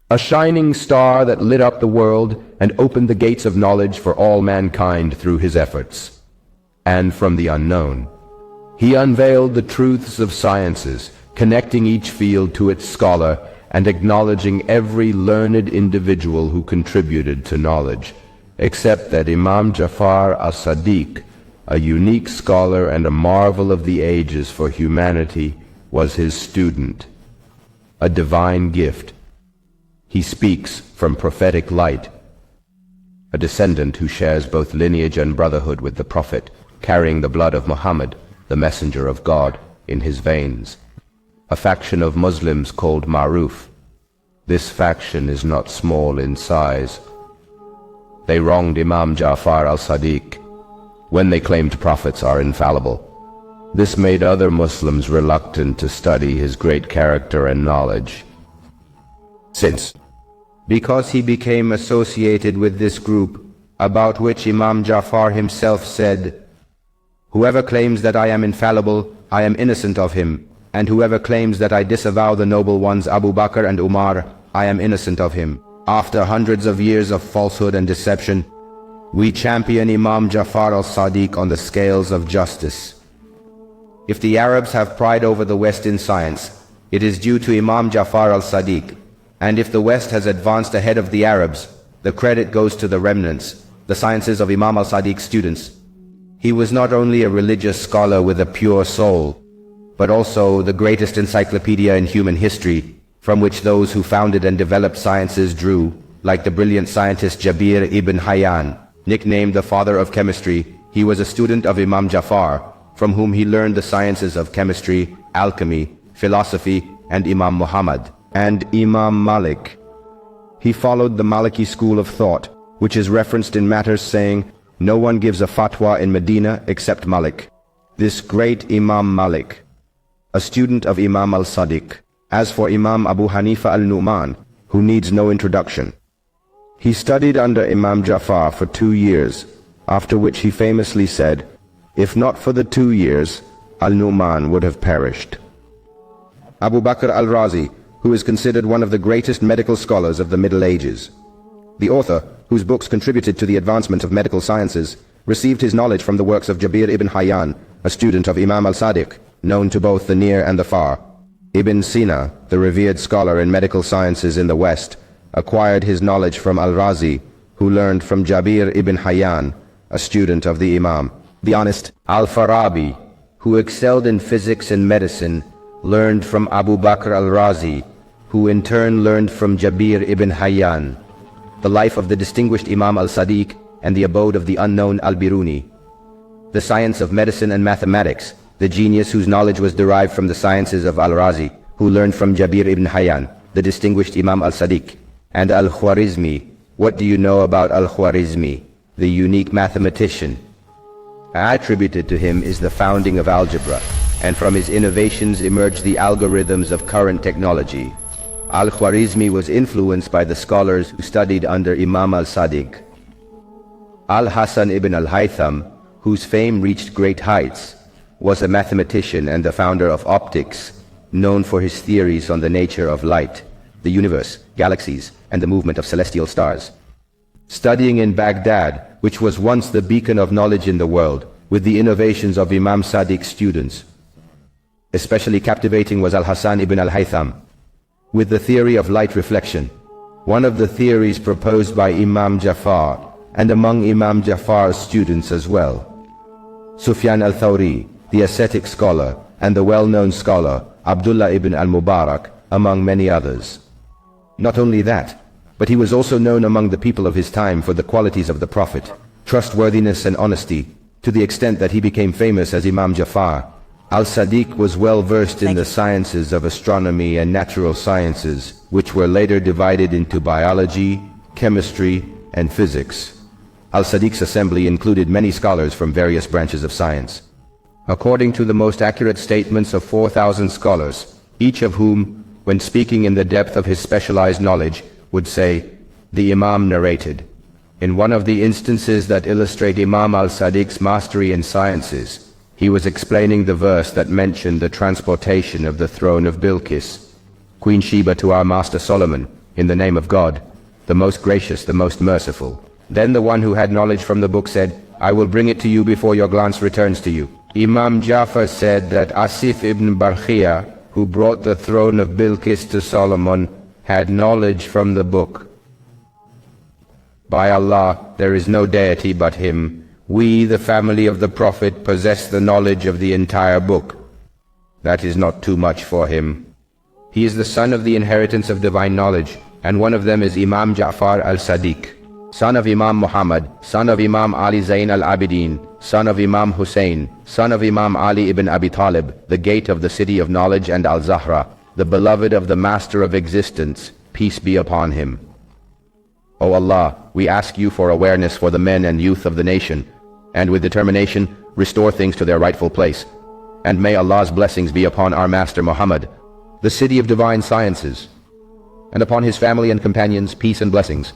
a shining star that lit up the world and opened the gates of knowledge for all mankind through his efforts. And from the unknown, he unveiled the truths of sciences, connecting each field to its scholar and acknowledging every learned individual who contributed to knowledge, except that Imam Jafar al-Sadiq, a unique scholar and a marvel of the ages for humanity, was his student, a divine gift. He speaks from prophetic light, a descendant who shares both lineage and brotherhood with the Prophet, carrying the blood of Muhammad, the messenger of God, in his veins. A faction of Muslims called Ma'ruf. This faction is not small in size. They wronged Imam Jafar al-Sadiq when they claimed prophets are infallible. This made other Muslims reluctant to study his great character and knowledge. Because he became associated with this group, about which Imam Jafar himself said, "Whoever claims that I am infallible, I am innocent of him, and whoever claims that I disavow the noble ones Abu Bakr and Umar, I am innocent of him." After hundreds of years of falsehood and deception, we champion Imam Jafar al-Sadiq on the scales of justice. If the Arabs have pride over the West in science, it is due to Imam Jafar al-Sadiq. And if the West has advanced ahead of the Arabs, the credit goes to the remnants, the sciences of Imam al-Sadiq's students. He was not only a religious scholar with a pure soul, but also the greatest encyclopedia in human history, from which those who founded and developed sciences drew, like the brilliant scientist Jabir ibn Hayyan, nicknamed the father of chemistry. He was a student of Imam Jafar, from whom he learned the sciences of chemistry, alchemy, philosophy, and Imam Muhammad, and Imam Malik. He followed the Maliki school of thought, which is referenced in matters saying, "No one gives a fatwa in Medina except Malik." This great Imam Malik, a student of Imam al-Sadiq. As for Imam Abu Hanifa al-Nu'man, who needs no introduction, he studied under Imam Jafar for 2 years, after which he famously said, "If not for the 2 years, al-Nu'man would have perished." Abu Bakr al-Razi, who is considered one of the greatest medical scholars of the Middle Ages, the author, whose books contributed to the advancement of medical sciences, received his knowledge from the works of Jabir ibn Hayyan, a student of Imam al-Sadiq, known to both the near and the far. Ibn Sina, the revered scholar in medical sciences in the West, acquired his knowledge from al-Razi, who learned from Jabir ibn Hayyan, a student of the Imam. The honest al-Farabi, who excelled in physics and medicine, learned from Abu Bakr al-Razi, who in turn learned from Jabir ibn Hayyan. The life of the distinguished Imam al-Sadiq and the abode of the unknown al-Biruni. The science of medicine and mathematics, the genius whose knowledge was derived from the sciences of al-Razi, who learned from Jabir ibn Hayyan, the distinguished Imam al-Sadiq, and al-Khwarizmi. What do you know about al-Khwarizmi, the unique mathematician? Attributed to him is the founding of algebra, and from his innovations emerged the algorithms of current technology. Al-Khwarizmi was influenced by the scholars who studied under Imam al-Sadiq. Al-Hasan ibn al-Haytham, whose fame reached great heights, was a mathematician and the founder of optics, known for his theories on the nature of light, the universe, galaxies, and the movement of celestial stars. Studying in Baghdad, which was once the beacon of knowledge in the world, with the innovations of Imam Sadiq's students. Especially captivating was Al-Hasan ibn al-Haytham, with the theory of light reflection, one of the theories proposed by Imam Jafar, and among Imam Jafar's students as well. Sufyan al-Thawri, the ascetic scholar, and the well-known scholar Abdullah ibn al-Mubarak, among many others. Not only that, but he was also known among the people of his time for the qualities of the Prophet, trustworthiness and honesty, to the extent that he became famous as Imam Jafar. Al-Sadiq was well versed in the sciences of astronomy and natural sciences, which were later divided into biology, chemistry, and physics. Al-Sadiq's assembly included many scholars from various branches of science. According to the most accurate statements of 4,000 scholars, each of whom, when speaking in the depth of his specialized knowledge, would say, the Imam narrated. In one of the instances that illustrate Imam al-Sadiq's mastery in sciences, he was explaining the verse that mentioned the transportation of the throne of Bilqis, Queen Sheba, to our master Solomon, In the name of God, the most gracious, the most merciful. Then the one who had knowledge from the book said, I will bring it to you before your glance returns to you. Imam Jafar said that Asif ibn Barkhia, who brought the throne of Bilqis to Solomon, had knowledge from the book. By Allah, there is no deity but Him. We, the family of the Prophet, possess the knowledge of the entire book. That is not too much for him. He is the son of the inheritance of divine knowledge, and one of them is Imam Jafar al-Sadiq, son of Imam Muhammad, son of Imam Ali Zain al-Abidin, son of Imam Hussein, son of Imam Ali ibn Abi Talib, the gate of the city of knowledge, and al-Zahra, the beloved of the master of existence, peace be upon him. O Allah, we ask you for awareness for the men and youth of the nation, and with determination restore things to their rightful place. And may Allah's blessings be upon our Master Muhammad, the city of divine sciences, and upon his family and companions, peace and blessings.